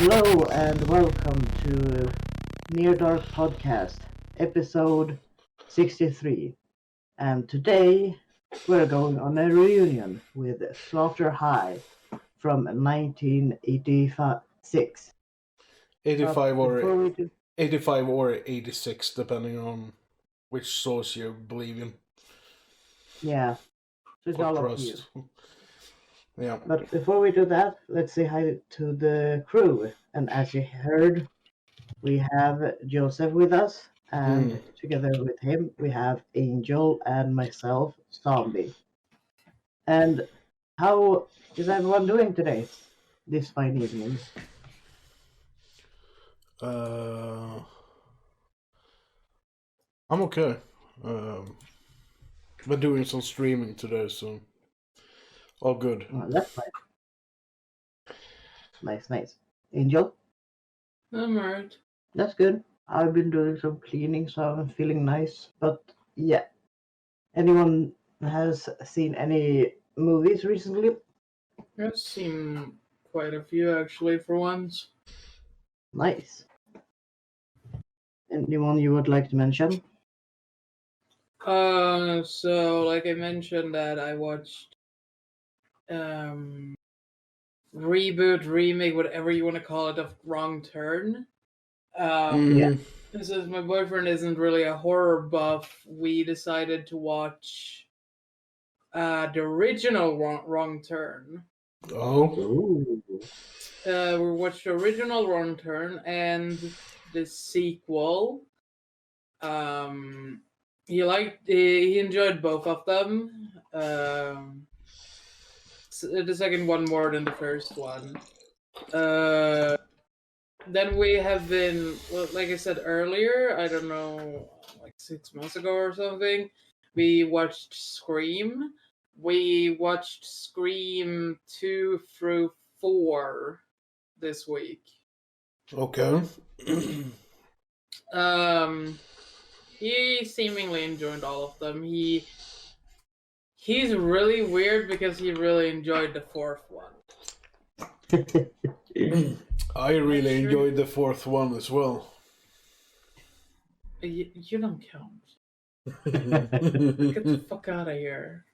Hello and welcome to Near Dark Podcast, episode 63. And today we're going on a reunion with Slaughter High from 1986. 85 Before or we do, 85 or 86, depending on which source you believe in. yeah, so it's Or all up to you. trust. Yeah. But before we do that, let's say hi to the crew. And as you heard, we have Joseph with us, and together with him, we have Angel and myself, Zombie. And how is everyone doing today, this fine evening? I'm okay. Been doing some streaming today, so all good. Oh, that's nice. Nice. Angel, I'm alright. that's good. I've been doing some cleaning, so I'm feeling nice. But yeah, anyone has seen any movies recently? I've seen quite a few actually for once. Nice. Anyone you would like to mention? So like I mentioned that I watched reboot, remake, whatever you want to call it, of Wrong Turn. Yeah. Since my boyfriend isn't really a horror buff, we decided to watch the original Wrong Turn. Oh. Ooh. We watched the original Wrong Turn and the sequel. He enjoyed both of them. The second one more than the first one. Then we have been, well, like I said earlier, I don't know, like 6 months ago or something, we watched Scream. We watched Scream 2 through 4 this week. Okay. He seemingly enjoyed all of them. He's really weird because he really enjoyed the fourth one. I really enjoyed the fourth one as well. You don't count. Get the fuck out of here.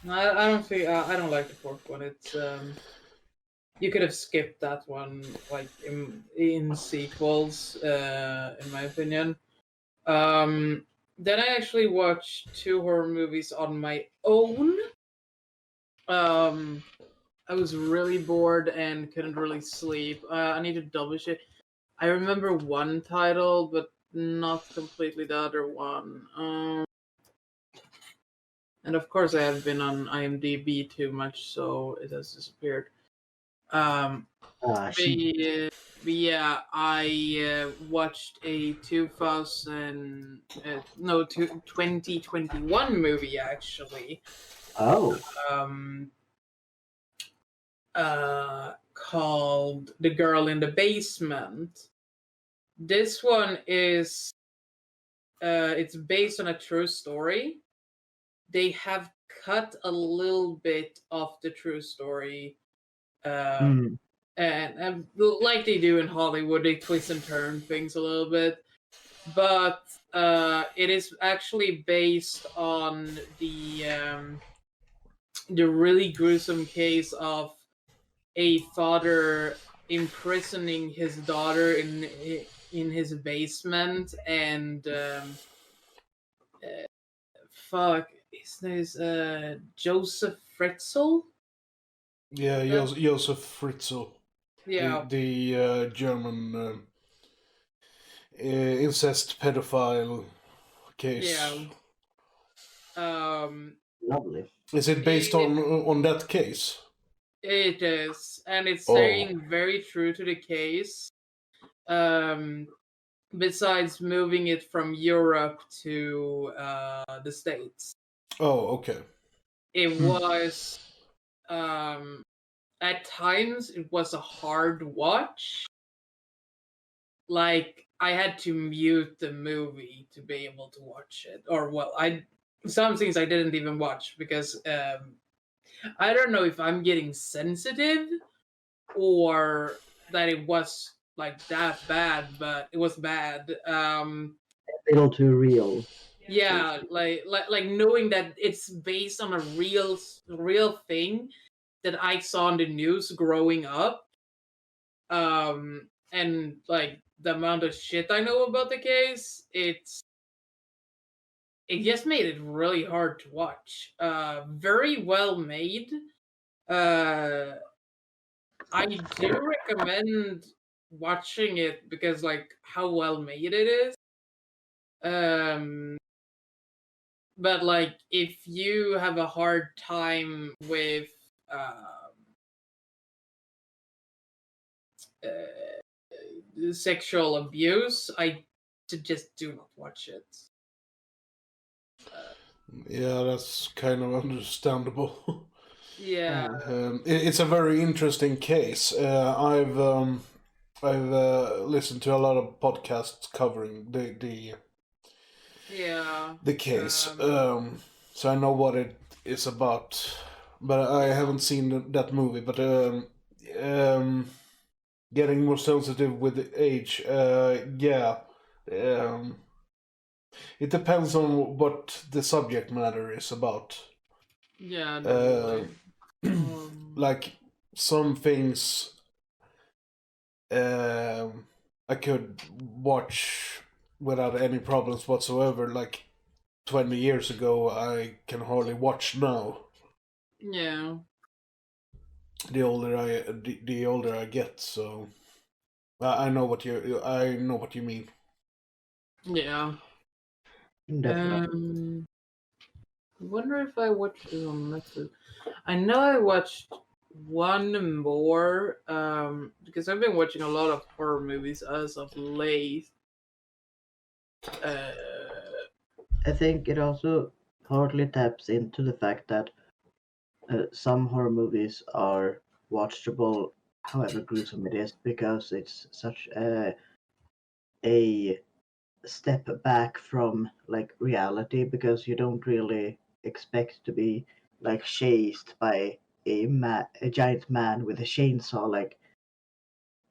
I don't think I don't like the fourth one. It's you could have skipped that one, like in sequels, in my opinion. Then I actually watched 2 horror movies on my own. I was really bored and couldn't really sleep. I need to double check. I remember one title, but not completely the other one. And of course, I have been on IMDb too much, so it has disappeared. But yeah, I watched a 2021 movie actually. Oh. Called The Girl in the Basement. This one is it's based on a true story. They have cut a little bit of the true story, and like they do in Hollywood, they twist and turn things a little bit. But it is actually based on the really gruesome case of a father imprisoning his daughter in his basement, and his name is Josef Fritzl. Yeah, Josef Fritzl. Yeah, the German incest pedophile case. Yeah. Lovely. Is it based on that case? It is, and it's staying very true to the case. Besides moving it from Europe to the States. Oh, okay. It was at times it was a hard watch. Like I had to mute the movie to be able to watch it, or well, some things I didn't even watch because I don't know if I'm getting sensitive or that it was like that bad, but it was bad. A little too real. Yeah, like knowing that it's based on a real thing that I saw in the news growing up. And like the amount of shit I know about the case, it just made it really hard to watch. Very well made. Uh, I do recommend watching it because like how well made it is. Um, but like if you have a hard time with sexual abuse, I suggest do not watch it. Yeah, that's kind of understandable. Yeah, It's a very interesting case. I've listened to a lot of podcasts covering yeah. the case, so I know what it is about. But I haven't seen that movie. But getting more sensitive with age, yeah. Um, it depends on what the subject matter is about. Yeah, Uh, definitely. like some things I could watch without any problems whatsoever. Like 20 years ago, I can hardly watch now. Yeah, The older I get, so I know what you mean. yeah. Definitely. I wonder if I watched it on Netflix. I know I watched one more because I've been watching a lot of horror movies as of late. Uh, I think it also partly taps into the fact that some horror movies are watchable, however gruesome it is, because it's such a step back from like reality, because you don't really expect to be like chased by a giant man with a chainsaw like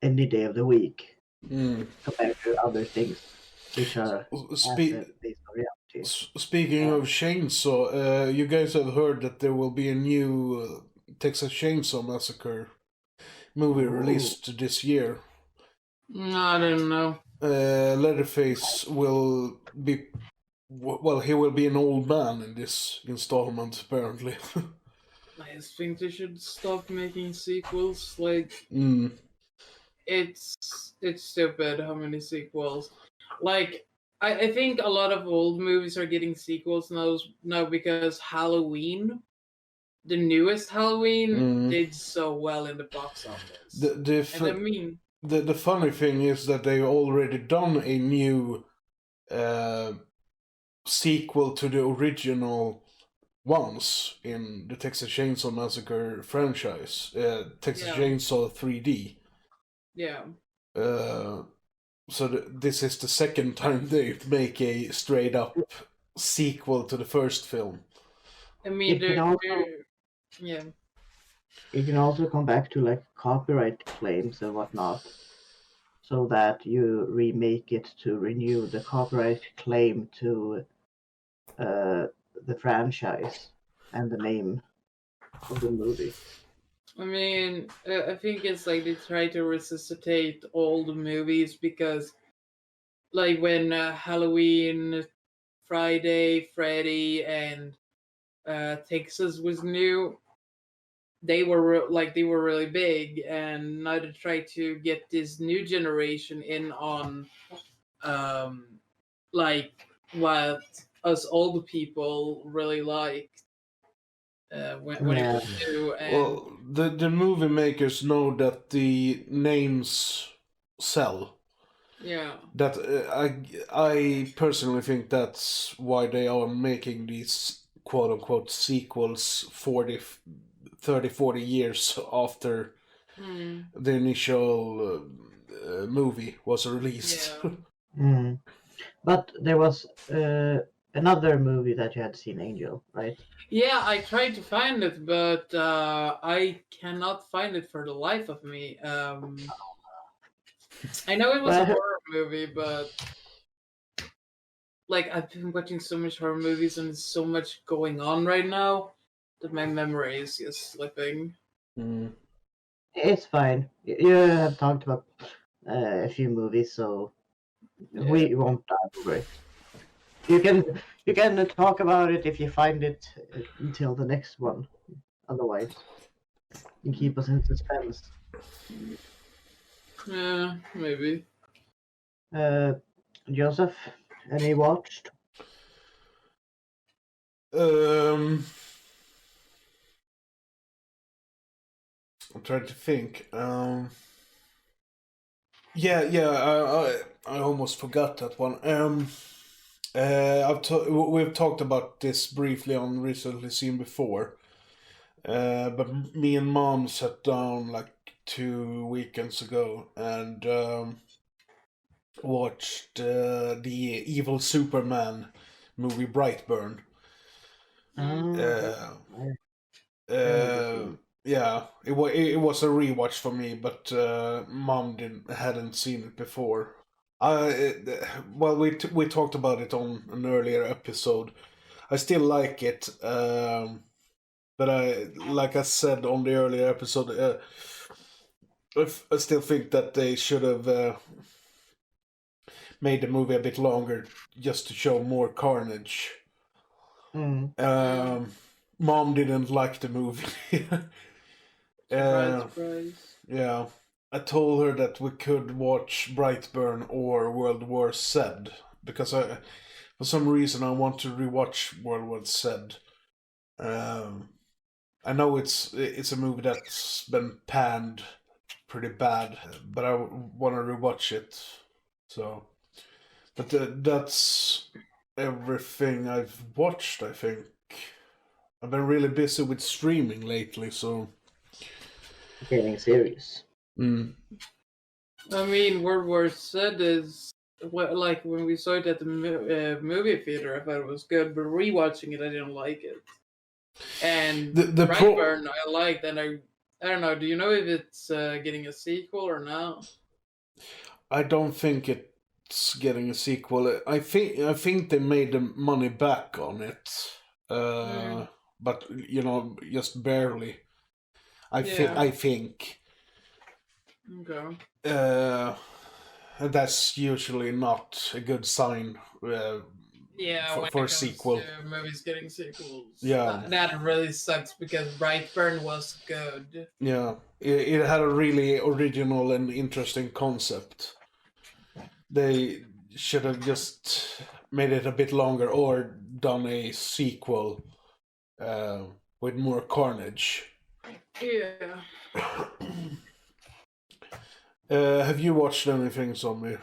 any day of the week Mm. compared to other things which are based on reality. Speaking Uh, of chainsaw, you guys have heard that there will be a new Texas Chainsaw Massacre movie oh, released this year. no, I didn't know. Leatherface will be well. He will be an old man in this installment, apparently. I just think they should stop making sequels. Like mm. it's stupid how many sequels. Like I think a lot of old movies are getting sequels now because Halloween, the newest Halloween, Mm. did so well in the box The office. the And I f- mean, the funny thing is that they've already done a new uh, sequel to the original ones in the Texas Chainsaw Massacre franchise, Texas yeah, Chainsaw 3D. yeah. Uh, so this is the second time they make a straight up sequel to the first film. I mean, it can also yeah, it can also come back to like copyright claims and whatnot, so that you remake it to renew the copyright claim to uh, the franchise and the name of the movie. I mean, I think it's like they try to resuscitate old movies because, like, when Halloween, Friday, Freddy, and Texas was new, they were really big, and now to try to get this new generation in on um like what us old people really like when it Yeah, was new. And Well, the movie makers know that the names sell. yeah, That I personally think that's why they are making these quote unquote sequels 30, 40 years after mm, the initial movie was released. yeah, mm. But there was another movie that you had seen, Angel, right? Yeah, I tried to find it, but I cannot find it for the life of me. I know it was a Well, horror movie, but like I've been watching so much horror movies and there's so much going on right now that my memory is just slipping. Mm. it's fine. You have talked about a few movies, so Yeah. we won't dive over it. You can talk about it if you find it until the next one. Otherwise, you keep us in suspense. Yeah, maybe. Uh, Joseph, any watched? Um, I'm trying to think. Yeah. I almost forgot that one. We've talked about this briefly on Recently Seen Before. But me and Mom sat down like 2 weekends ago and watched the evil Superman movie Brightburn. Uh, Very good uh, scene. yeah, it was a rewatch for me, but Mom hadn't seen it before. Well, we talked about it on an earlier episode. I still like it, but like I said on the earlier episode, I still think that they should have made the movie a bit longer just to show more carnage. Mm. Mom didn't like the movie. Surprise, uh, surprise. yeah, I told her that we could watch Brightburn or World War Z because for some reason, I want to rewatch World War Z. I know it's a movie that's been panned pretty bad, but I want to rewatch it. So, but that's everything I've watched. I think I've been really busy with streaming lately, so. Getting serious. Mm. I mean, World War Z is like when we saw it at the movie theater. I thought it was good, but rewatching it, I didn't like it. And The pro. Brightburn, I liked, and I don't know. Do you know if it's getting a sequel or no? I don't think it's getting a sequel. I think they made the money back on it, Mm, but just barely. yeah. I think. Okay. And that's usually not a good sign Yeah, when for it a comes sequel. to movies getting sequels, Yeah, that really sucks because Brightburn was good. yeah. It had a really original and interesting concept. They should have just made it a bit longer or done a sequel uh, with more carnage. Yeah. Have you watched anything, Zombie?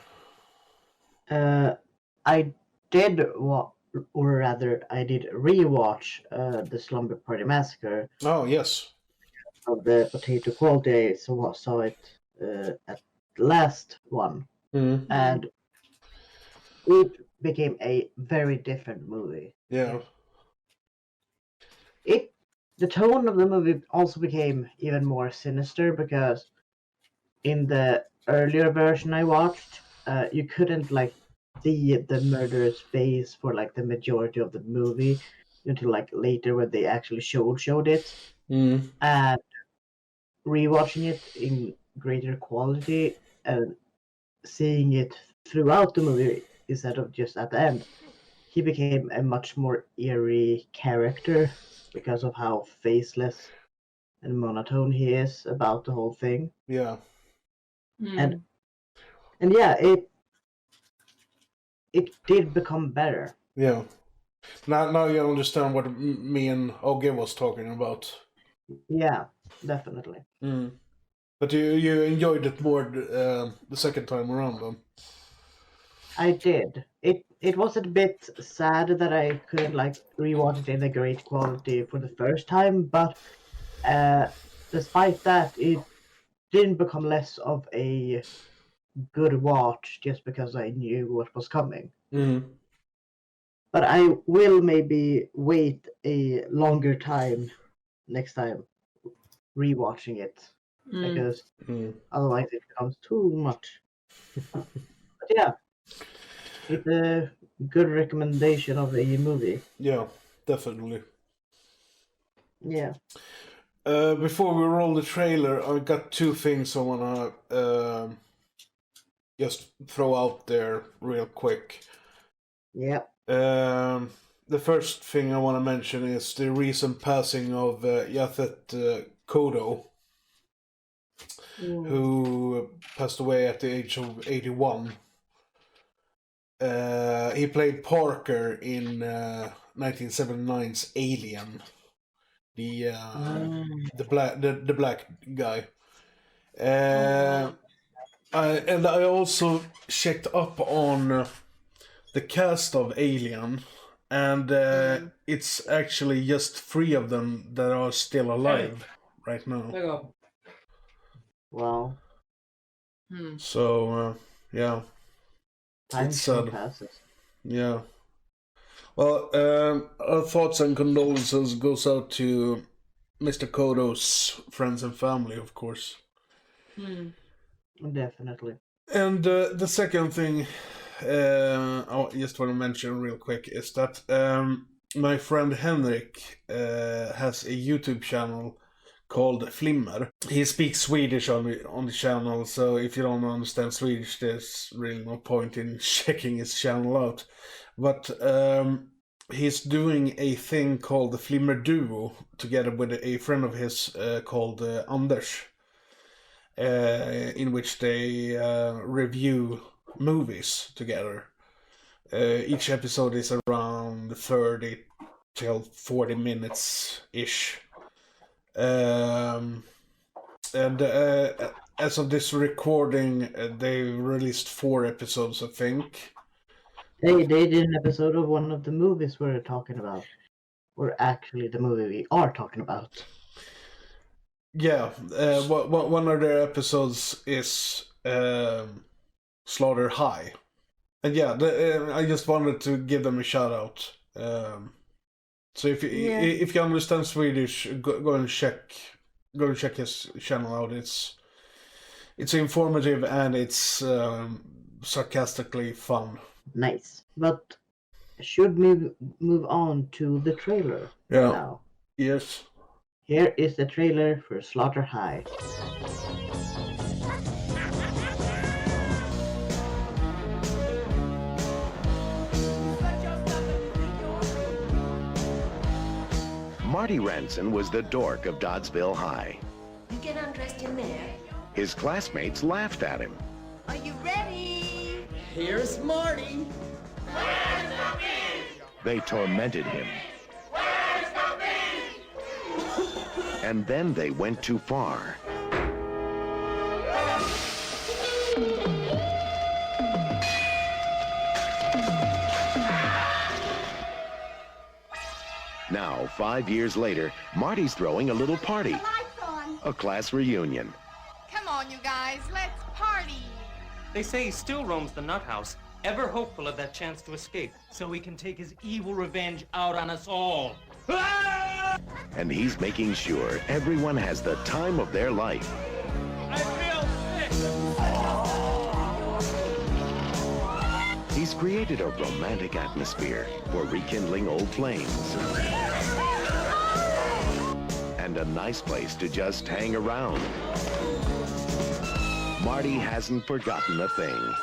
I did or rather, I did rewatch the Slumber Party Massacre Oh, yes. of the Potato Quality. So I saw it at the last one, Mm. and it became a very different movie. Yeah. The tone of the movie also became even more sinister because in the earlier version I watched, you couldn't like see the murderer's face for like the majority of the movie until like later when they actually showed it. Mm. And rewatching it in greater quality and seeing it throughout the movie instead of just at the end, he became a much more eerie character because of how faceless and monotone he is about the whole thing. Yeah. And Mm. and yeah, it did become better. Yeah. Now you understand what me and Oge was talking about. Yeah, definitely. Mm. But you enjoyed it more the second time around, then? I did. It was a bit sad that I couldn't like rewatch it in a great quality for the first time, but uh, despite that, it didn't become less of a good watch just because I knew what was coming. Mm. But I will maybe wait a longer time next time rewatching it because otherwise it becomes too much. But yeah, it's a good recommendation of a movie. Yeah, definitely. Yeah. Before we roll the trailer, I got two things I wanna just throw out there real quick. Yeah. The first thing I want to mention is the recent passing of Josef Kodo, who passed away at the age of 81. He played Parker in 1979's Alien, the black guy. I also checked up on the cast of Alien, and it's actually just 3 of them that are still alive right now. There you go. Wow. So yeah, Time it's sure sad. passes. Yeah. Well, our thoughts and condolences goes out to Mr. Kodo's friends and family, of course. Definitely. And the second thing I just want to mention real quick is that my friend Henrik has a YouTube channel called Flimmer. He speaks Swedish on the channel, so if you don't understand Swedish, there's really no point in checking his channel out. But he's doing a thing called the Flimmer Duo together with a friend of his called Anders, in which they review movies together. Each episode is around 30 till 40 minutes ish. And as of this recording, they released 4 episodes, I think. They did an episode of one of the movies we're talking about, or actually the movie we are talking about. Yeah, one of their episodes is Slaughter High, and yeah, I just wanted to give them a shout out. So if you understand Swedish, go and check his channel out. It's informative and it's sarcastically fun. Nice. But should we move on to the trailer now? Yes. Here is the trailer for Slaughter High. Marty Ranson was the dork of Doddsville High. You get undressed in there. His classmates laughed at him. Are you ready? Here's Marty. Where's the beef? They tormented him. Where's the beef? And then they went too far. Now, 5 years later, Marty's throwing a little party. The lights on. A class reunion. Come on, you guys, let's party. They say he still roams the nut house, ever hopeful of that chance to escape, so he can take his evil revenge out on us all. And he's making sure everyone has the time of their life. I feel sick. He's created a romantic atmosphere for rekindling old flames. And a nice place to just hang around. Marty hasn't forgotten a thing.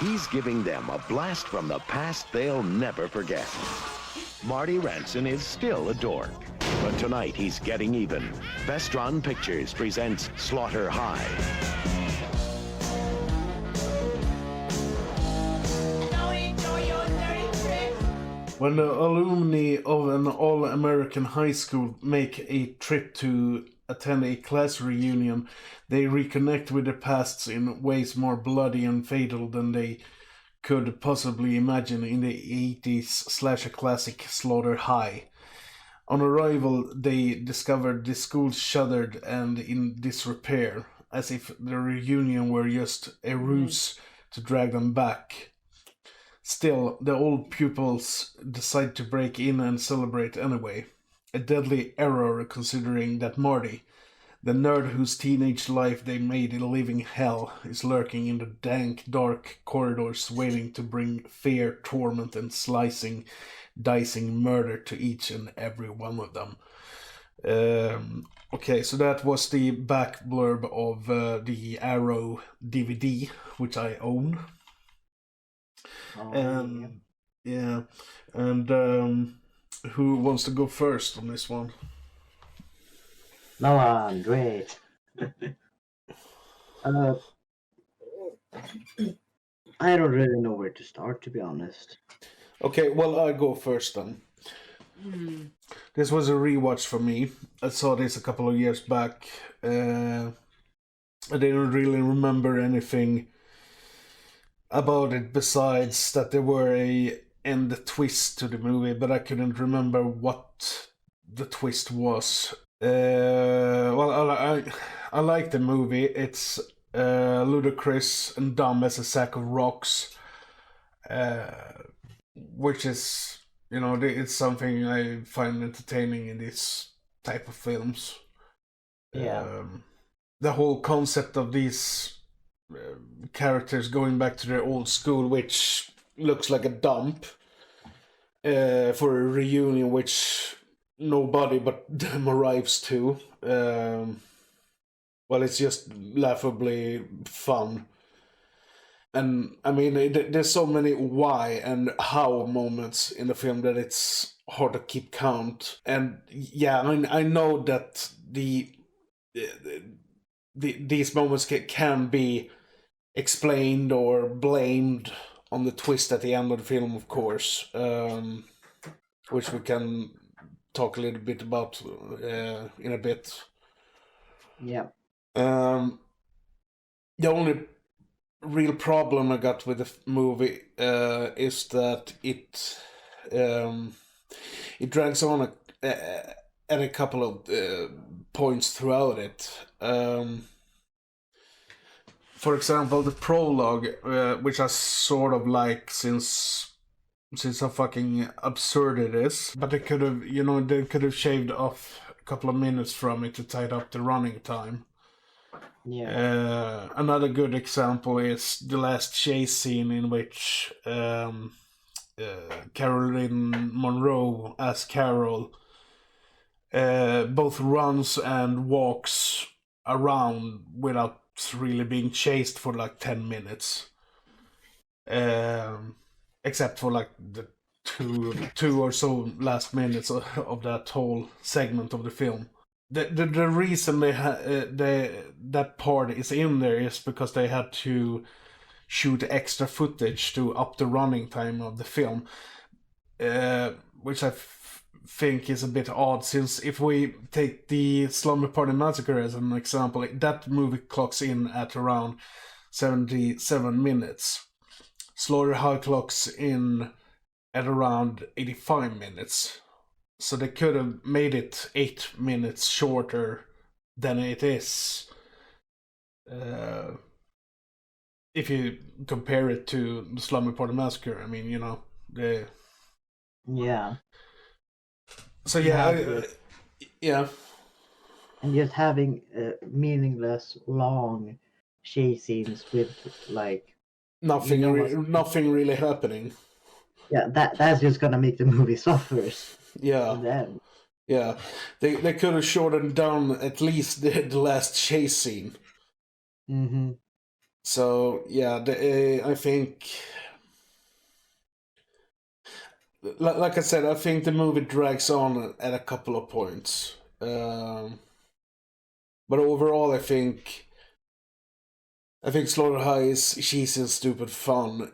He's giving them a blast from the past they'll never forget. Marty Ranson is still a dork, but tonight he's getting even. Vestron Pictures presents Slaughter High. When the alumni of an all-American high school make a trip to attend a class reunion, they reconnect with their pasts in ways more bloody and fatal than they could possibly imagine in the 80s classic Slaughter High. On arrival, they discovered the school shuttered and in disrepair, as if the reunion were just a ruse to drag them back. Still, the old pupils decide to break in and celebrate anyway. A deadly error considering that Marty, the nerd whose teenage life they made a living hell, is lurking in the dank, dark corridors waiting to bring fear, torment, and dicing murder to each and every one of them. Okay, so that was the back blurb of the Arrow DVD, which I own. And who wants to go first on this one? No one, great. I don't really know where to start, to be honest. Okay, well, I'll go first then. This was a rewatch for me. I saw this a couple of years back. I didn't really remember anything about it besides that there were a end twist to the movie, but I couldn't remember what the twist was. Well, I like the movie. It's ludicrous and dumb as a sack of rocks, which is, you know, it's something I find entertaining in these type of films. Yeah. The whole concept of these characters going back to their old school, which looks like a dump, for a reunion which nobody but them arrives to. Well, it's just laughably fun. And I mean, there's so many why and how moments in the film that it's hard to keep count. And yeah, I know that these moments can be explained or blamed on the twist at the end of the film, of course, which we can talk a little bit about in a bit. Yeah. The only real problem I got with the movie is that it drags on at a couple of points throughout it. For example, the prologue, which I sort of like since how fucking absurd it is, but they could have shaved off a couple of minutes from it to tidy up the running time. Yeah. Another good example is the last chase scene in which Caroline Monroe as Carol both runs and walks around without really being chased for like 10 minutes. Except for like the two or so last minutes of that whole segment of the film. The reason that part is in there is because they had to shoot extra footage to up the running time of the film, which I think is a bit odd, since if we take the Slumber Party Massacre as an example, that movie clocks in at around 77 minutes. Slaughter High clocks in at around 85 minutes. So they could have made it 8 minutes shorter than it is. If you compare it to the Slumber Party Massacre, I mean, you know, Yeah. So yeah, yeah. And just having meaningless, long chase scenes with like Nothing, you know nothing really happening. Yeah, that's just gonna make the movie suffer. Yeah. Then. Yeah, they could have shortened down at least the last chase scene. Mm-hmm. So yeah, I think, like I said, I think the movie drags on at a couple of points. But overall, I think Slaughter High is cheesy and stupid fun.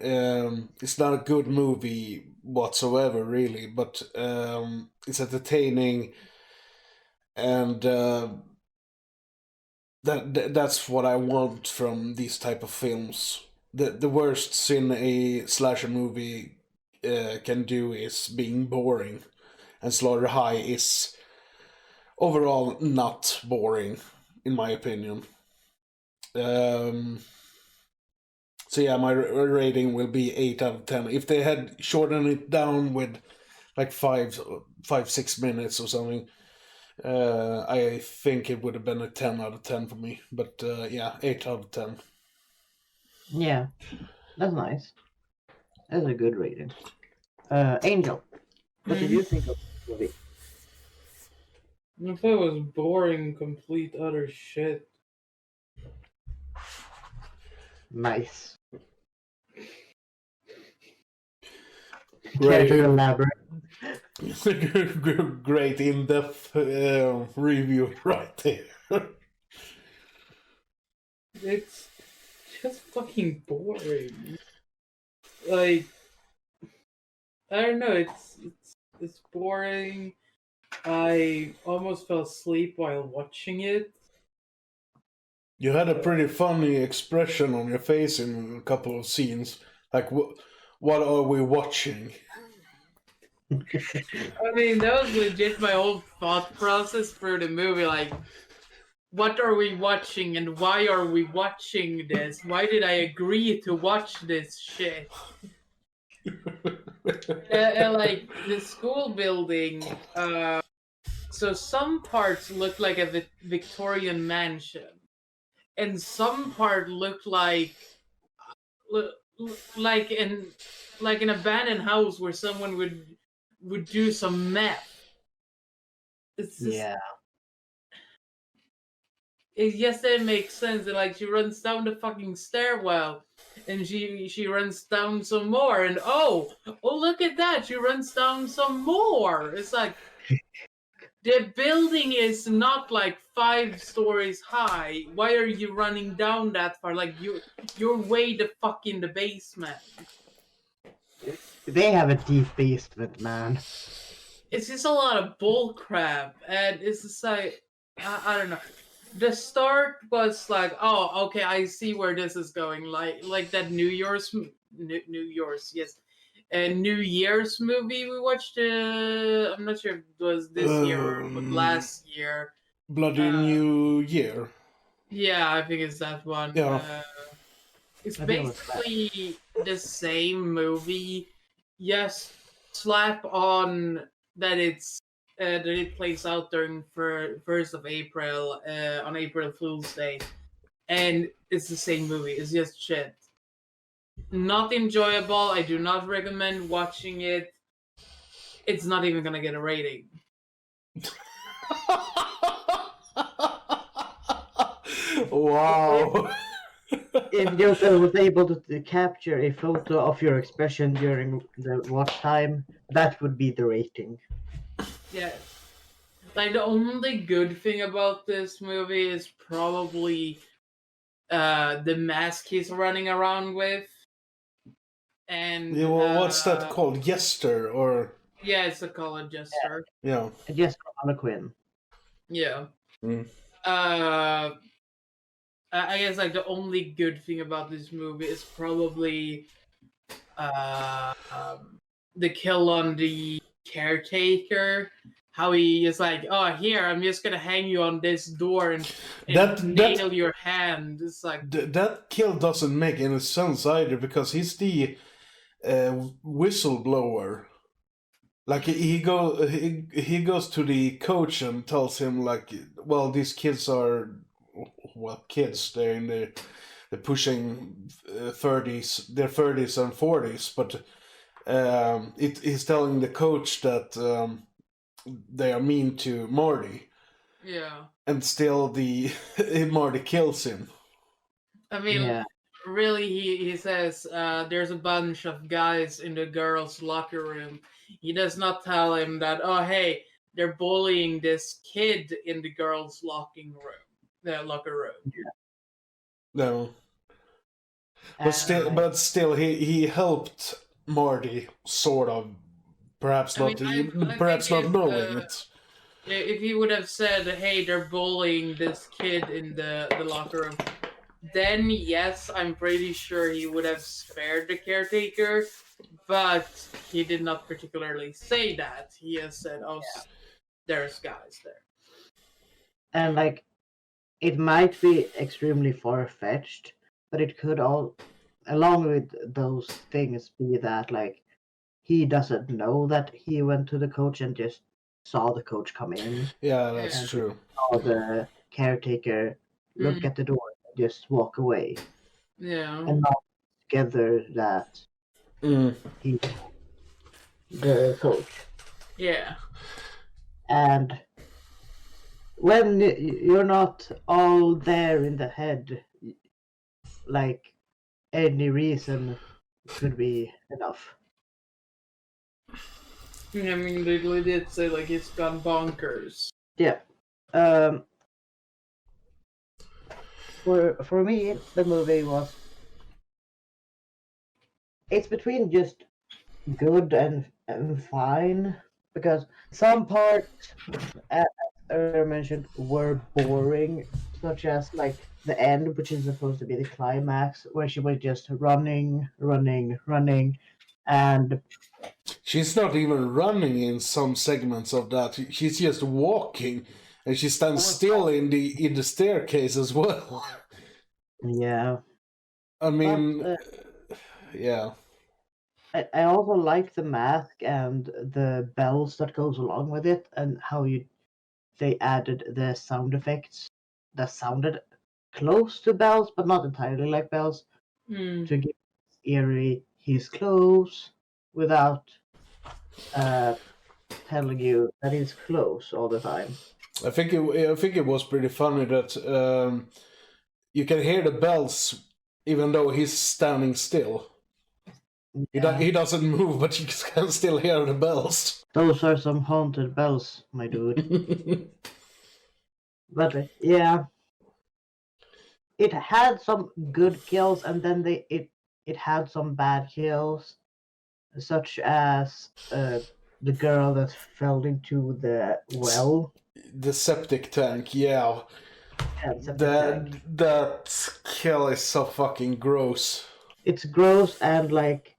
It's not a good movie whatsoever, really, but it's entertaining, and that's what I want from these type of films. The worst sin a slasher movie can do is being boring, and Slaughter High is overall not boring, in my opinion. So yeah, my rating will be 8 out of 10. If they had shortened it down with like 6 minutes or something, I think it would have been a 10 out of 10 for me. But yeah, 8 out of 10. Yeah, that's nice. That's a good rating. Angel, what did you think of the movie? I thought it was boring, complete utter shit. Nice. Care to elaborate? Great in-depth review right there. It's just fucking boring. Like, I don't know. It's boring. I almost fell asleep while watching it. You had a pretty funny expression on your face in a couple of scenes. Like, what are we watching? I mean, that was legit my whole thought process for the movie. Like, what are we watching and why are we watching this? Why did I agree to watch this shit? Like, the school building, so some parts look like a Victorian mansion, and some part looked like like an abandoned house where someone would do some meth. It's just, Yeah. it just didn't make sense. And like, she runs down the fucking stairwell, and she runs down some more, and oh look at that, she runs down some more. It's like, the building is not like 5 stories high. Why are you running down that far? Like, you're way the fuck in the basement. They have a deep basement, man. It's just a lot of bull crap, and it's just like, I don't know. The start was like, oh, okay, I see where this is going. Like that New Year's, yes, a New Year's movie we watched. I'm not sure if it was this year or but last year. Bloody New Year. Yeah, I think it's that one. Yeah. It's I think it was that. basically the same movie. Yes, slap on that it plays out during 1st of April, on April Fool's Day, and it's the same movie. It's just shit. Not enjoyable. I do not recommend watching it. It's not even gonna get a rating. Wow. If Joseph was able to capture a photo of your expression during the watch time, that would be the rating. Yeah. Like, the only good thing about this movie is probably the mask he's running around with. And Yeah, well, what's that called? Jester or yeah, it's a color jester. yeah. Yes, Harlequin. Yeah. Mm. I guess like the only good thing about this movie is probably the kill on the caretaker. How he is like, oh, here, I'm just gonna hang you on this door and nail your hand. It's like, that kill doesn't make any sense either, because he's the whistleblower. Like, he goes to the coach and tells him, like, well, these kids are, well, kids. They're pushing 30s, their 30s and 40s, but he's telling the coach that they are mean to Marty. yeah. And still the Marty kills him. I mean, Yeah. really, he says there's a bunch of guys in the girls' locker room. He does not tell him that, oh, hey, they're bullying this kid in the girls' locker room. No. But still, he helped Marty, sort of. Perhaps I not. mean, I Perhaps think not knowing it. if he would have said, hey, they're bullying this kid in the locker room, then yes, I'm pretty sure he would have spared the caretaker. But he did not particularly say that. He has said, oh, there's guys there. And like, it might be extremely far-fetched, but it could all along with those things, be that like he doesn't know that he went to the coach and just saw the coach come in, Yeah, that's and true. saw the caretaker look at the door and just walk away, Yeah. and not together that Mm. he the coach. Yeah. And when you're not all there in the head, like any reason could be enough. I mean, they did say like it's gone bonkers. Yeah. For me, the movie was, it's between just good and fine, because some parts, as earlier mentioned, were boring, such as like the end, which is supposed to be the climax, where she was just running, and She's not even running in some segments of that. She's just walking, and she stands still in the staircase as well. yeah. I mean, But, yeah. I also like the mask and the bells that goes along with it, and how they added the sound effects that sounded close to bells, but not entirely like bells, Mm. to give eerie he's close without telling you that he's close all the time. I think it was pretty funny that you can hear the bells even though he's standing still. Yeah. He doesn't move, but you can still hear the bells. Those are some haunted bells, my dude. But yeah, it had some good kills, and then it had some bad kills, such as the girl that fell into the well. The septic tank, yeah. And septic tank. That kill is so fucking gross. It's gross, and like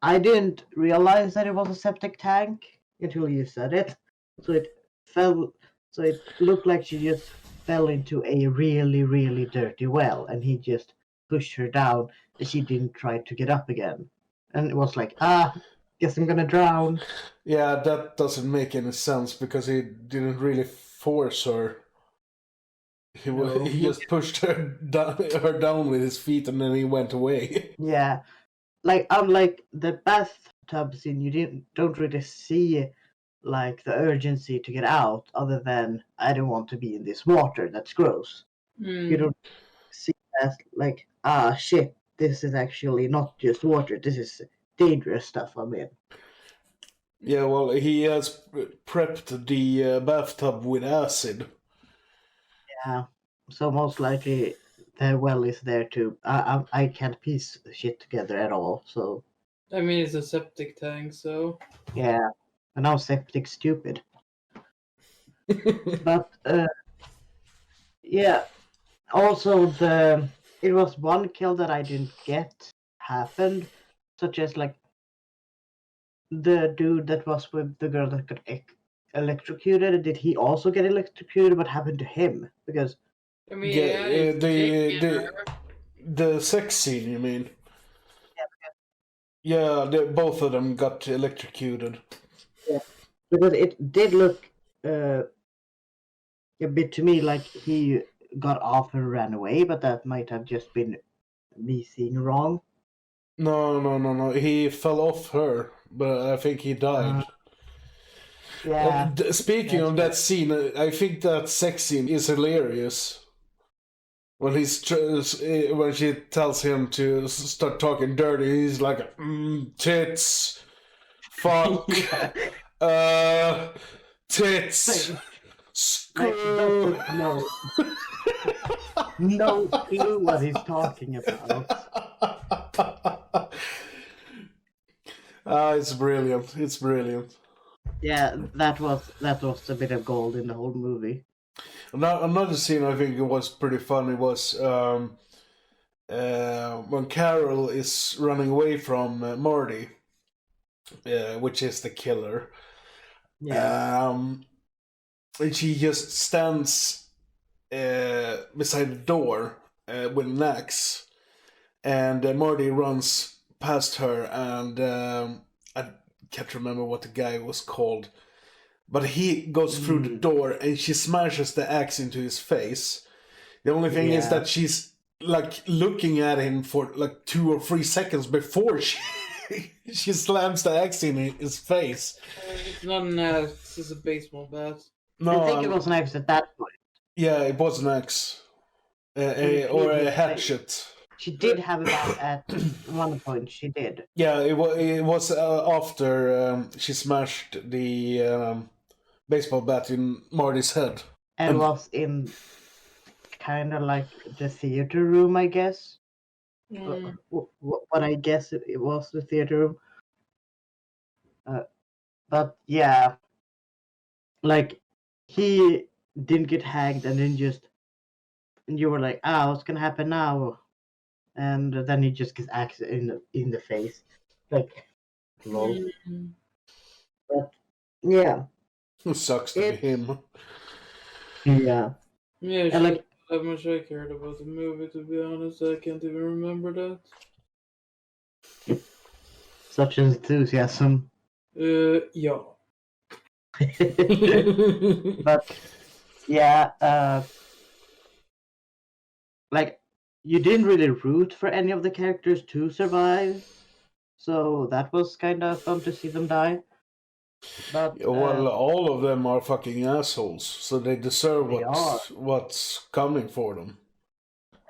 I didn't realize that it was a septic tank until you said it. So it fell. So it looked like she just fell into a really, really dirty well, and he just pushed her down, and she didn't try to get up again. And it was like, guess I'm gonna drown. Yeah, that doesn't make any sense because he didn't really force her. He just pushed her down with his feet, and then he went away. Yeah, like unlike the bathtub scene, you don't really see like the urgency to get out, other than I don't want to be in this water. That's gross. You don't see that like, shit, this is actually not just water. This is dangerous stuff I'm in. Yeah, well, he has prepped the bathtub with acid. Yeah, so most likely the well is there too. I can't piece shit together at all. So I mean, it's a septic tank, so yeah, and now septic stupid. But yeah, also it was one kill that I didn't get happened, such as like the dude that was with the girl that got electrocuted. Did he also get electrocuted? What happened to him? Because I mean, Yeah, it's the sex scene, you mean? Yeah, both of them got electrocuted. because it did look a bit to me like he got off and ran away, but that might have just been me seeing wrong. No. He fell off her, but I think he died. Yeah. Speaking of that scene, I think that sex scene is hilarious. When when she tells him to start talking dirty, he's like, tits, fuck, tits, screw. No clue what he's talking about. It's brilliant. It's brilliant. Yeah, that was a bit of gold in the whole movie. Another scene I think it was pretty funny was when Carol is running away from Marty, which is the killer. Yeah. And she just stands beside the door with an axe, and Marty runs past her, and I can't remember what the guy was called, but he goes through the door, and she smashes the axe into his face. The only thing is that she's like looking at him for like 2 or 3 seconds before she slams the axe in his face. It's not an axe, it's a baseball bat. No, I think it was an axe at that point. Yeah, it was an axe. Or a hatchet. She did have a bat at one point, she did. Yeah, it was after she smashed the baseball bat in Marty's head. And was in kind of like the theater room, I guess. What I guess it was the theater room. But yeah, like he didn't get hanged, and then you were like, what's gonna happen now? And then he just gets axed in the face, like lol. But yeah, It sucks to be him. Yeah, Yeah, and like how much I cared about the movie, to be honest. I can't even remember that. such enthusiasm. Yeah. But yeah, like you didn't really root for any of the characters to survive, so that was kind of fun to see them die. But Well, all of them are fucking assholes, so they deserve They what's coming for them.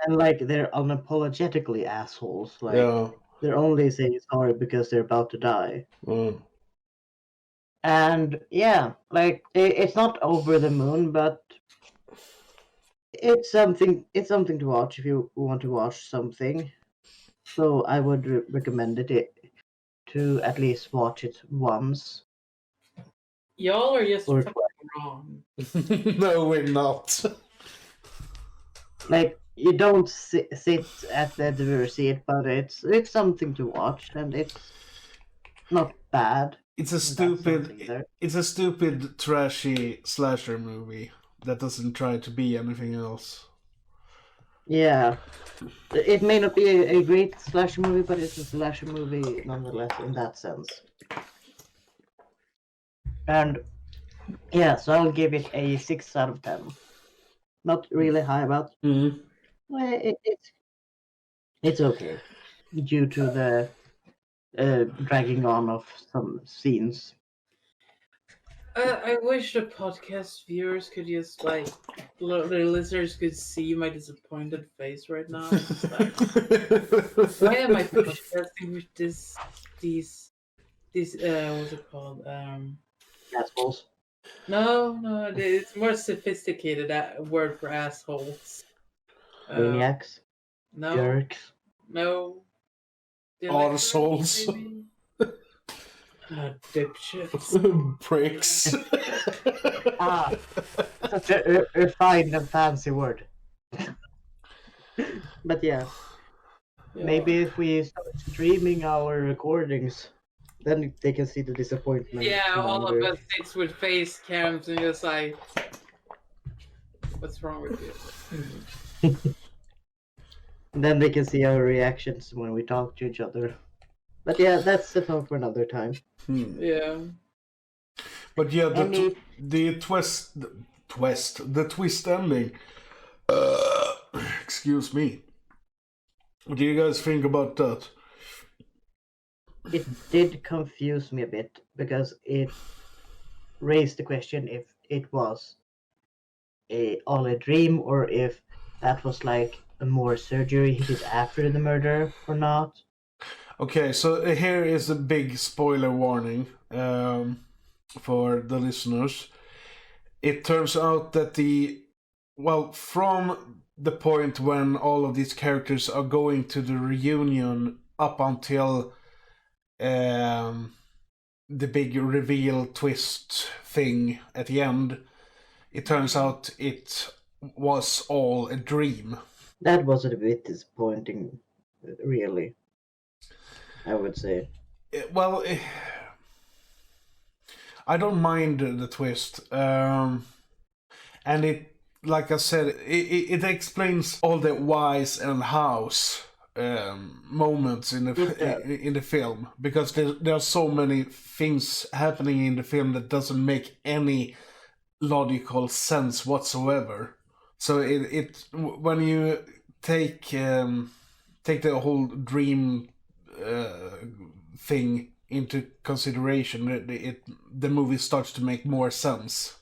and like they're unapologetically assholes. Like Yeah. they're only saying sorry because they're about to die. Mm. And yeah, like it's not over the moon, but it's something. It's something to watch if you want to watch something. So I would recommend it to at least watch it once. Y'all are just Or fucking wrong. No, we're not. like you don't sit at the edge of your seat, but it's something to watch, and it's not bad. It's a stupid, trashy slasher movie that doesn't try to be anything else. Yeah, it may not be a great slasher movie, but it's a slasher movie nonetheless in that sense. And yeah, so I'll give it a 6 out of 10. Not really high, but it's okay due to the dragging on of some scenes. I wish the podcast viewers could just like the listeners could see my disappointed face right now. It's like, why am I podcasting with these what's it called? Assholes. No, it's more sophisticated word for assholes. Maniacs. No, Jerks. no. Do you like Arseholes. that, maybe? Dipshits. Pricks. Such a refined and fancy word. But yeah, maybe if we start streaming our recordings, then they can see the disappointment. Yeah, all of under- us sits with face cams and just like, what's wrong with you? And then they can see our reactions when we talk to each other. But yeah, that's the talk for another time. Yeah. But yeah, Any- the twist ending. Excuse me. What do you guys think about that? It did confuse me a bit because it raised the question if it was all a dream or if that was like a more surgery he did after the murder or not. Okay, so here is a big spoiler warning for the listeners. It turns out that from the point when all of these characters are going to the reunion up until the big reveal twist thing at the end, it turns out it was all a dream. That was a bit disappointing, really, I would say. I don't mind the twist. And it, like I said, it explains all the whys and hows moments in the film, because there are so many things happening in the film that doesn't make any logical sense whatsoever. So it when you take the whole dream thing into consideration, the movie starts to make more sense.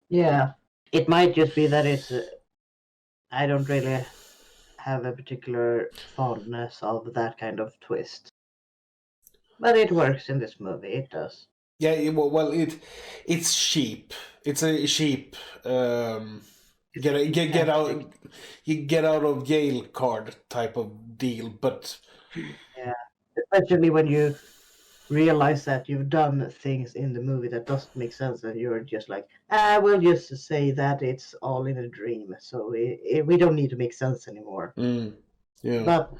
Yeah, it might just be that it's. I don't really have a particular fondness of that kind of twist, but it works in this movie. It does. Yeah, well, it's cheap. It's a cheap get out you get out of jail card type of deal, but Yeah, especially when you realize that you've done things in the movie that doesn't make sense, and you're just like, we'll just say that it's all in a dream, so we don't need to make sense anymore. yeah. But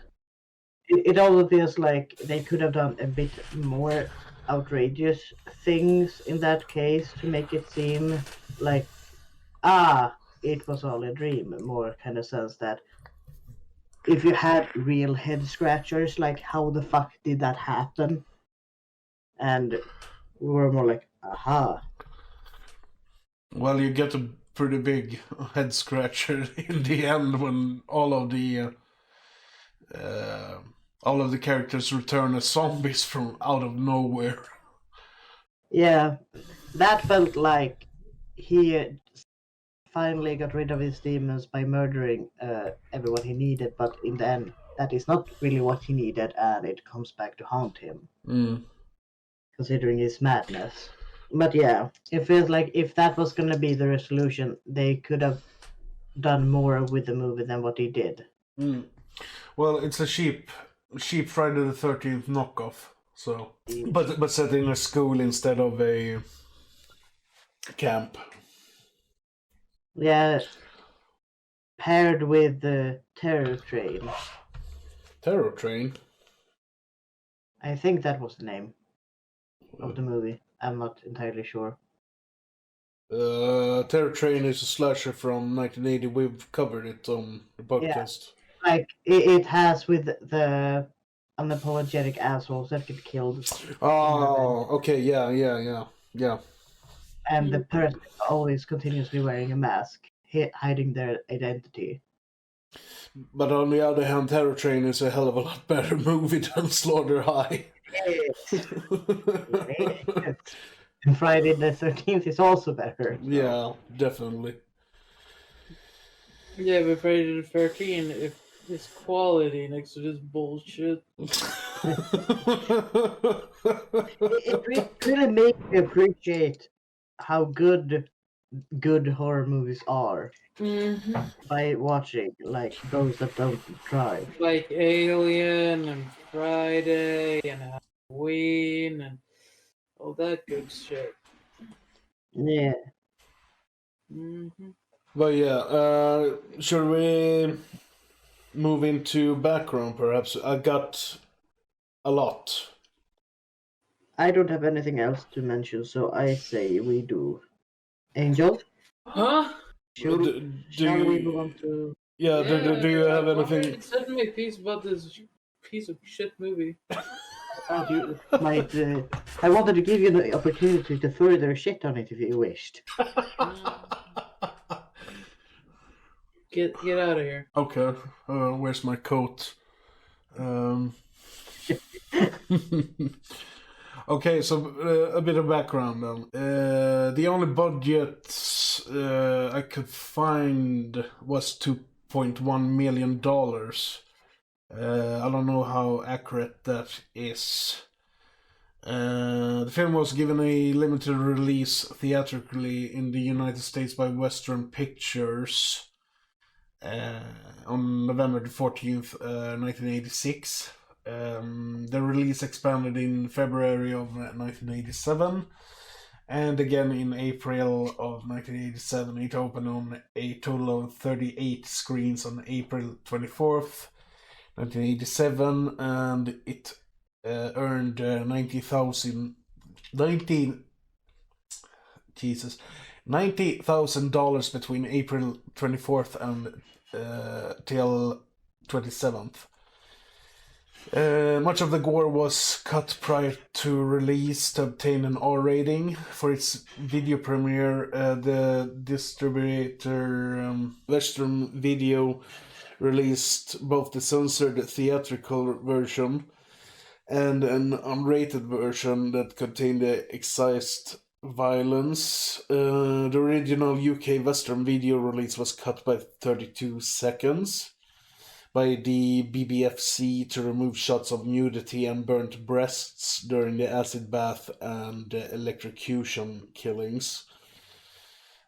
it also feels like they could have done a bit more outrageous things in that case to make it seem like, it was all a dream. More kind of sense that if you had real head scratchers, like how the fuck did that happen? And we were more like, aha. Well, you get a pretty big head scratcher in the end when all of the characters return as zombies from out of nowhere. Yeah, that felt like he finally got rid of his demons by murdering everyone he needed, but in the end, that is not really what he needed, and it comes back to haunt him, considering his madness. But yeah, it feels like if that was going to be the resolution, they could have done more with the movie than what they did. Well, it's a cheap Friday the 13th knockoff. So, but set in a school instead of a camp. Yeah, paired with the Terror Train. Terror Train? I think that was the name of the movie. I'm not entirely sure. Terror Train is a slasher from 1980. We've covered it on the podcast. Yeah. Like, it has with the unapologetic assholes that get killed. Oh, okay, yeah. And the person always continuously wearing a mask, hiding their identity. But on the other hand, Terror Train is a hell of a lot better movie than Slaughter High. And Friday the 13th is also better. So. Yeah, definitely. Yeah, but Friday the 13th, if it's quality next to this bullshit. It really makes me appreciate how good horror movies are by watching like those that don't try. Like Alien and Friday and Halloween and all that good shit. Yeah. But yeah, should we move into background perhaps? I got a lot. I don't have anything else to mention, so I say we do. Angel? Huh? Shall we move on to... Yeah, do you have anything? Send me a piece about this piece of shit movie. You might, I wanted to give you the opportunity to further shit on it if you wished. Get out of here. Okay, where's my coat? Okay, so a bit of background then. The only budget I could find was $2.1 million. I don't know how accurate that is. The film was given a limited release theatrically in the United States by Western Pictures on November the 14th, 1986. The release expanded in February of 1987, and again in April of 1987. It opened on a total of 38 screens on April 24th, 1987, and it earned $90,000 between April 24th and till 27th. Much of the gore was cut prior to release to obtain an R rating. For its video premiere, the distributor Western Video released both the censored theatrical version and an unrated version that contained the excised violence. The original UK Western Video release was cut by 32 seconds by the BBFC to remove shots of nudity and burnt breasts during the acid bath and electrocution killings.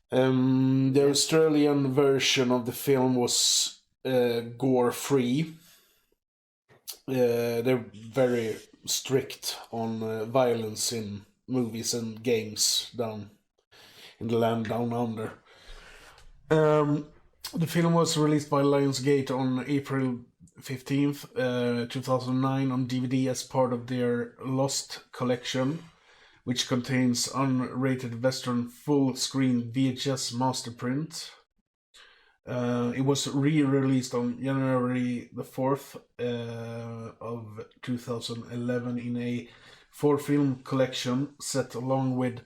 The Australian version of the film was gore-free. They're very strict on violence in movies and games down in the land down under. The film was released by Lionsgate on April 15th, 2009 on DVD as part of their Lost collection, which contains unrated Western full-screen VHS master print. It was re-released on January the 4th of 2011 in a 4-film collection set along with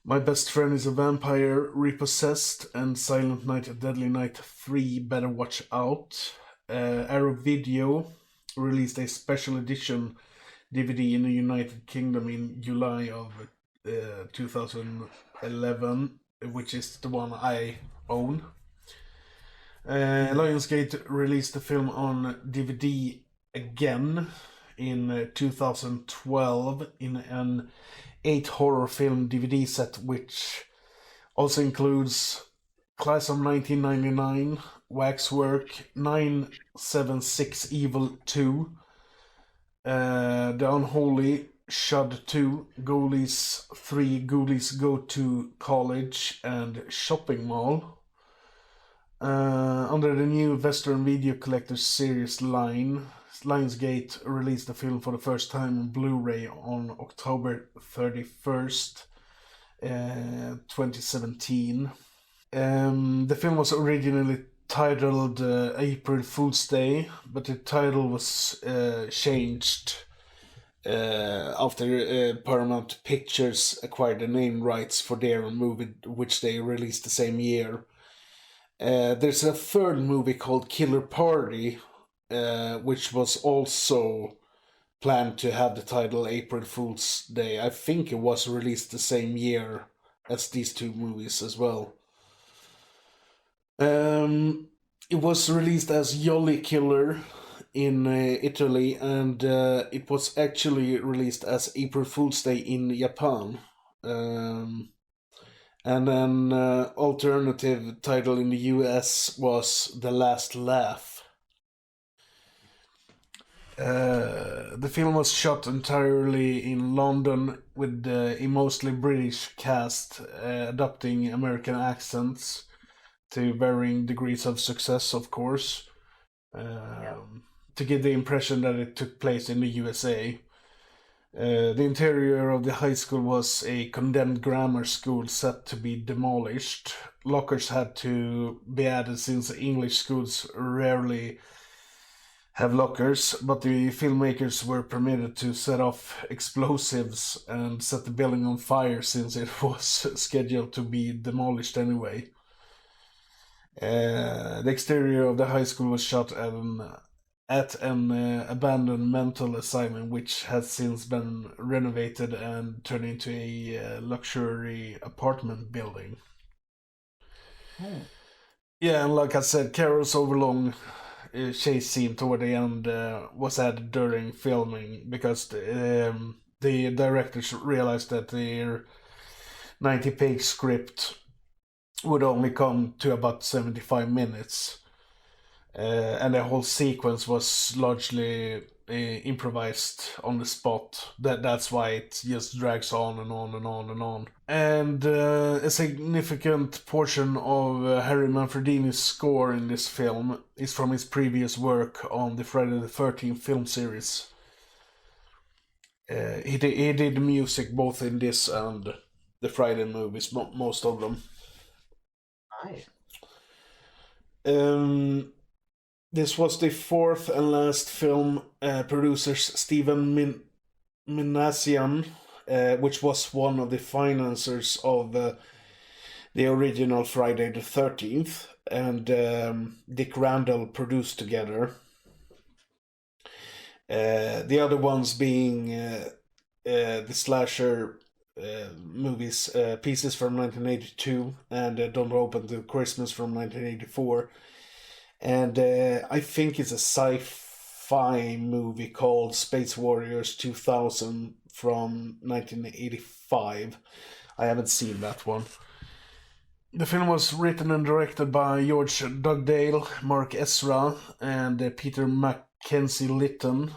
My Best Friend is a Vampire, Repossessed, and Silent Night, A Deadly Night 3, Better Watch Out. Arrow Video released a special edition DVD in the United Kingdom in July of 2011, which is the one I own. Lionsgate released the film on DVD again in 2012 in an 8 horror film DVD set, which also includes Class of 1999, Waxwork, 976 Evil 2, The Unholy, Shud 2, Ghoulies 3, Ghoulies Go to College, and Shopping Mall. Under the new Western Video Collectors Series line, Lionsgate released the film for the first time on Blu-ray on October 31st, 2017. The film was originally titled April Fool's Day, but the title was changed after Paramount Pictures acquired the name rights for their movie, which they released the same year. There's a third movie called Killer Party, which was also planned to have the title April Fool's Day. I think it was released the same year as these two movies as well. It was released as Jolly Killer in Italy, and it was actually released as April Fool's Day in Japan. And an alternative title in the US was The Last Laugh. The film was shot entirely in London with a mostly British cast adopting American accents to varying degrees of success, of course, to give the impression that it took place in the USA. The interior of the high school was a condemned grammar school set to be demolished. Lockers had to be added since English schools rarely have lockers, but the filmmakers were permitted to set off explosives and set the building on fire since it was scheduled to be demolished anyway. The exterior of the high school was shot at an abandoned mental asylum, which has since been renovated and turned into a luxury apartment building. Yeah, and like I said, Carol's overlong chase scene toward the end was added during filming because the directors realized that their 90-page script would only come to about 75 minutes. And the whole sequence was largely improvised on the spot. That's why it just drags on and on and on and on. And a significant portion of Harry Manfredini's score in this film is from his previous work on the Friday the 13th film series. He did music both in this and the Friday movies, most of them. Nice. This was the fourth and last film producers Steven Minassian, which was one of the financiers of the original Friday the 13th, and Dick Randall produced together. The other ones being the slasher movies, Pieces from 1982 and Don't Open Till Christmas from 1984. And I think it's a sci-fi movie called Space Warriors 2000 from 1985. I haven't seen that one. The film was written and directed by George Dugdale, Mark Ezra, and Peter Mackenzie Lytton.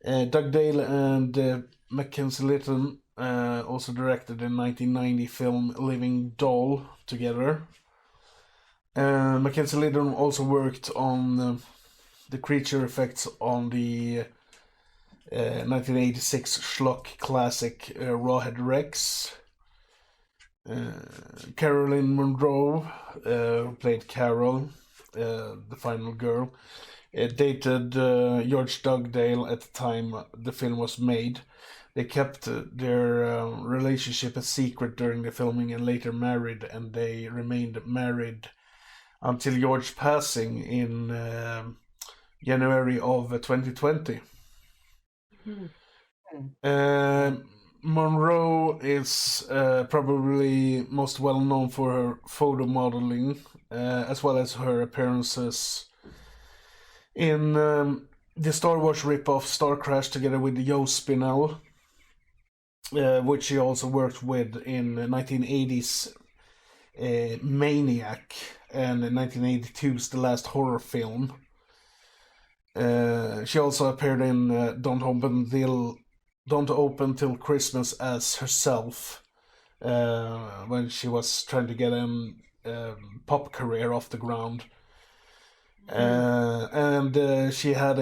Dugdale and Mackenzie Lytton also directed the 1990 film Living Doll together. Mackenzie Lytton also worked on the creature effects on the 1986 schlock classic Rawhead Rex. Caroline Munro, who played Carol, the final girl, dated George Dugdale at the time the film was made. They kept their relationship a secret during the filming and later married, and they remained married until George's passing in January of 2020. Monroe is probably most well known for her photo modeling, as well as her appearances in the Star Wars ripoff Star Crash together with Joe Spinell, which she also worked with in 1980's Maniac and 1982's The Last Horror Film. She also appeared in Don't Open Till Christmas as herself when she was trying to get a pop career off the ground. And she had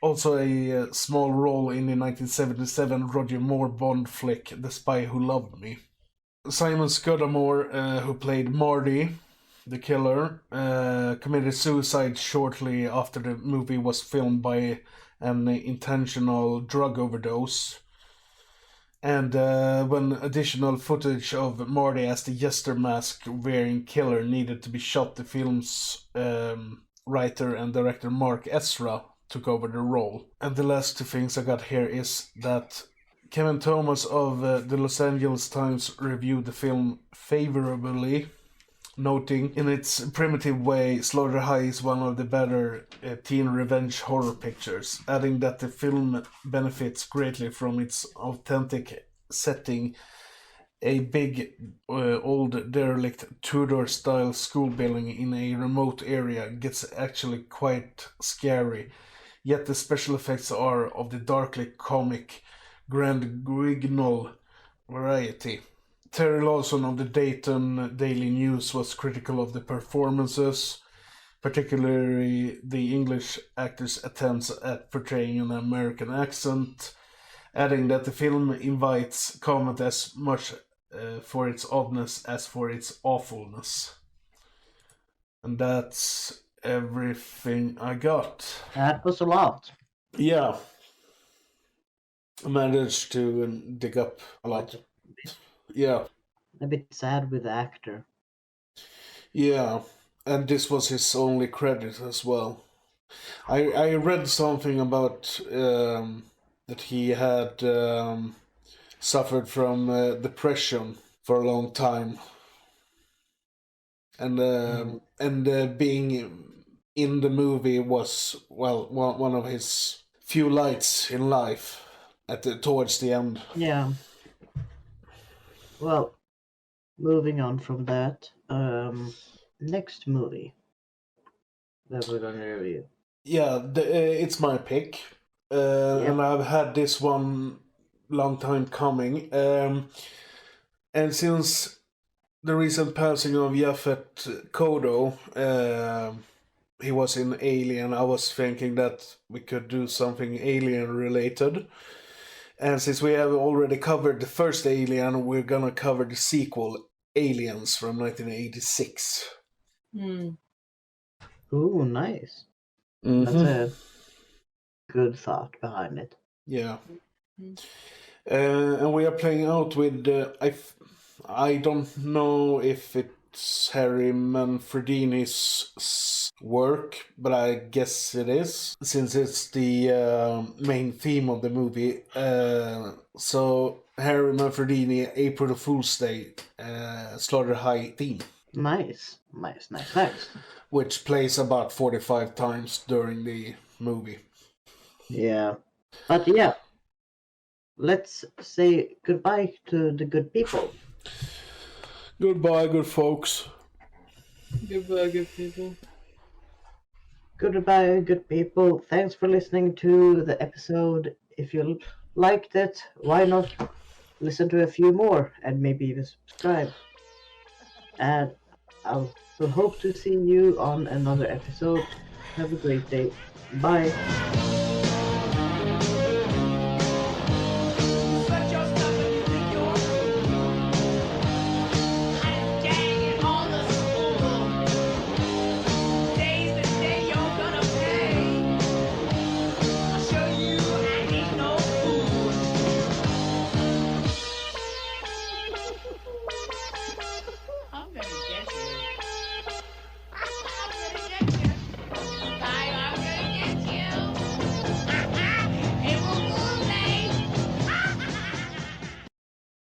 also a small role in the 1977 Roger Moore Bond flick The Spy Who Loved Me. Simon Scudamore, who played Marty, the killer, committed suicide shortly after the movie was filmed by an intentional drug overdose. And when additional footage of Marty as the jester mask wearing killer needed to be shot, the film's writer and director Mark Ezra took over the role. And the last two things I got here is that Kevin Thomas of the Los Angeles Times reviewed the film favorably, noting, in its primitive way, Slaughter High is one of the better teen revenge horror pictures, adding that the film benefits greatly from its authentic setting, a big, old, derelict Tudor-style school building in a remote area gets actually quite scary, yet the special effects are of the darkly comic, Grand Guignol variety. Terry Lawson of the Dayton Daily News was critical of the performances, particularly the English actor's attempts at portraying an American accent, adding that the film invites comment as much for its oddness as for its awfulness. And that's everything I got. That was a lot. Yeah. I managed to dig up a lot. Yeah. A bit sad with the actor. Yeah. And this was his only credit as well. I read something about that he had suffered from depression for a long time. And being in the movie was, well, one of his few lights in life towards the end. Yeah. Well, moving on from that, next movie that we're gonna review. Yeah, it's my pick, and I've had this one long time coming. And since the recent passing of Yaphet Kotto, he was in Alien, I was thinking that we could do something Alien related. And since we have already covered the first Alien, we're gonna cover the sequel, Aliens, from 1986. Hmm. Ooh, nice. Mm-hmm. That's a good thought behind it. Yeah. Mhm. And we are playing out with I don't know if it's Harry Manfredini's work, but I guess it is, since it's the main theme of the movie. So Harry Manfredini, April Fool's Day, Slaughter High theme, Nice. which plays about 45 times during the movie. Yeah. But yeah, let's say goodbye to the good people. Goodbye, good folks. Goodbye, good people. Goodbye, good people. Thanks for listening to the episode. If you liked it, why not listen to a few more and maybe even subscribe? And I'll will hope to see you on another episode. Have a great day. Bye.